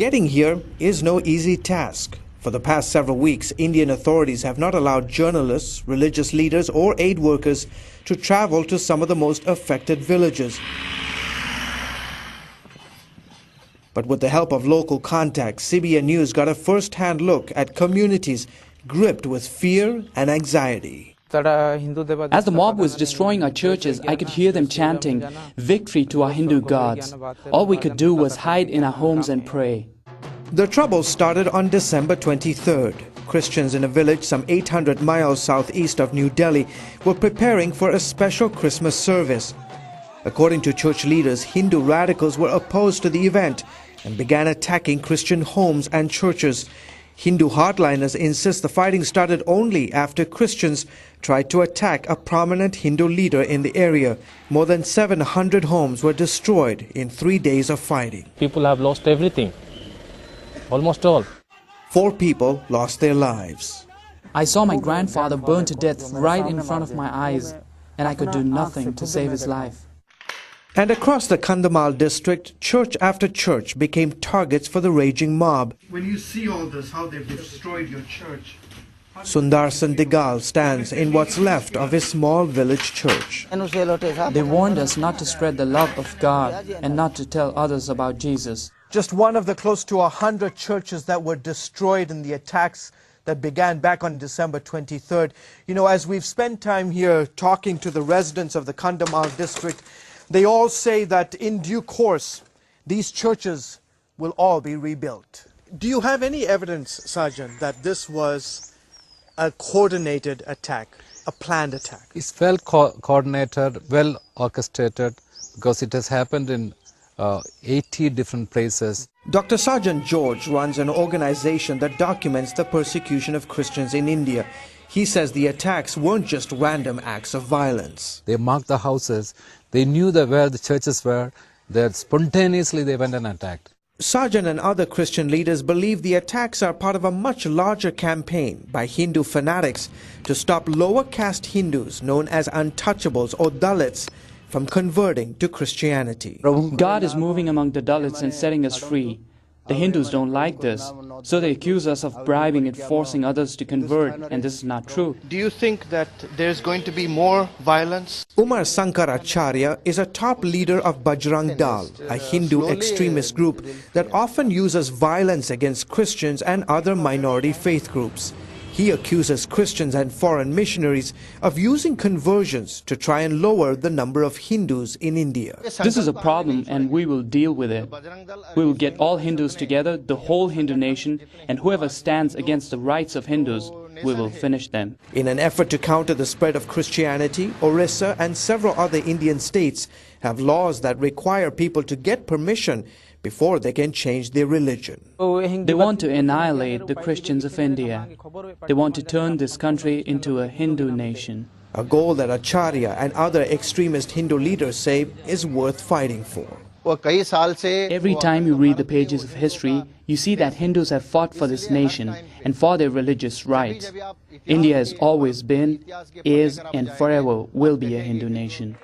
Getting here is no easy task. For the past several weeks, Indian authorities have not allowed journalists, religious leaders or aid workers to travel to some of the most affected villages. But with the help of local contacts, CBN News got a first-hand look at communities gripped with fear and anxiety. As the mob was destroying our churches, I could hear them chanting, "Victory to our Hindu gods." All we could do was hide in our homes and pray. The trouble started on December 23rd. Christians in a village some 800 miles southeast of New Delhi were preparing for a special Christmas service. According to church leaders, Hindu radicals were opposed to the event and began attacking Christian homes and churches. Hindu hardliners insist the fighting started only after Christians tried to attack a prominent Hindu leader in the area. More than 700 homes were destroyed in 3 days of fighting. People have lost everything, almost all. 4 people lost their lives. I saw my grandfather burned to death right in front of my eyes, and I could do nothing to save his life. And across the Kandhamal district, church after church became targets for the raging mob. When you see all this, how they've destroyed your church. Sundar Sandigal stands in what's left of his small village church. They warned us not to spread the love of God and not to tell others about Jesus. Just one of the close to 100 churches that were destroyed in the attacks that began back on December 23rd. You know, as we've spent time here talking to the residents of the Kandhamal district, they all say that in due course, these churches will all be rebuilt. Do you have any evidence, Sergeant, that this was a coordinated attack, a planned attack? It's well coordinated, well orchestrated, because it has happened in 80 different places. Dr. Sergeant George runs an organization that documents the persecution of Christians in India. He says the attacks weren't just random acts of violence. They marked the houses. They knew where the churches were. That spontaneously they went and attacked. Sergeant and other Christian leaders believe the attacks are part of a much larger campaign by Hindu fanatics to stop lower caste Hindus known as untouchables or Dalits from converting to Christianity. God is moving among the Dalits and setting us free. The Hindus don't like this, so they accuse us of bribing and forcing others to convert, and this is not true. Do you think that there's going to be more violence? Umar Sankaracharya is a top leader of Bajrang Dal, a Hindu extremist group that often uses violence against Christians and other minority faith groups. He accuses Christians and foreign missionaries of using conversions to try and lower the number of Hindus in India. This is a problem and we will deal with it. We will get all Hindus together, the whole Hindu nation, and whoever stands against the rights of Hindus, we will finish them. In an effort to counter the spread of Christianity, Orissa and several other Indian states have laws that require people to get permission before they can change their religion. They want to annihilate the Christians of India. They want to turn this country into a Hindu nation. A goal that Acharya and other extremist Hindu leaders say is worth fighting for. Every time you read the pages of history, you see that Hindus have fought for this nation and for their religious rights. India has always been, is, and forever will be a Hindu nation.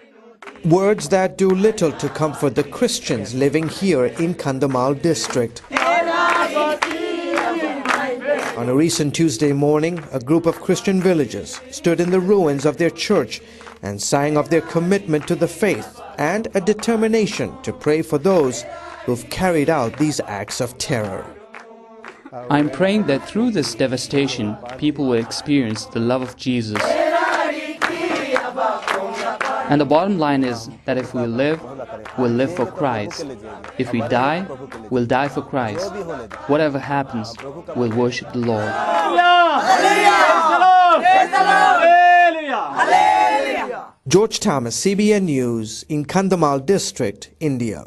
Words that do little to comfort the Christians living here in Kandhamal district. On a recent Tuesday morning, a group of Christian villagers stood in the ruins of their church and sang of their commitment to the faith and a determination to pray for those who've carried out these acts of terror. I'm praying that through this devastation, people will experience the love of Jesus. And the bottom line is that if we live, we'll live for Christ. If we die, we'll die for Christ. Whatever happens, we'll worship the Lord. George Thomas, CBN News in Kandhamal district, India.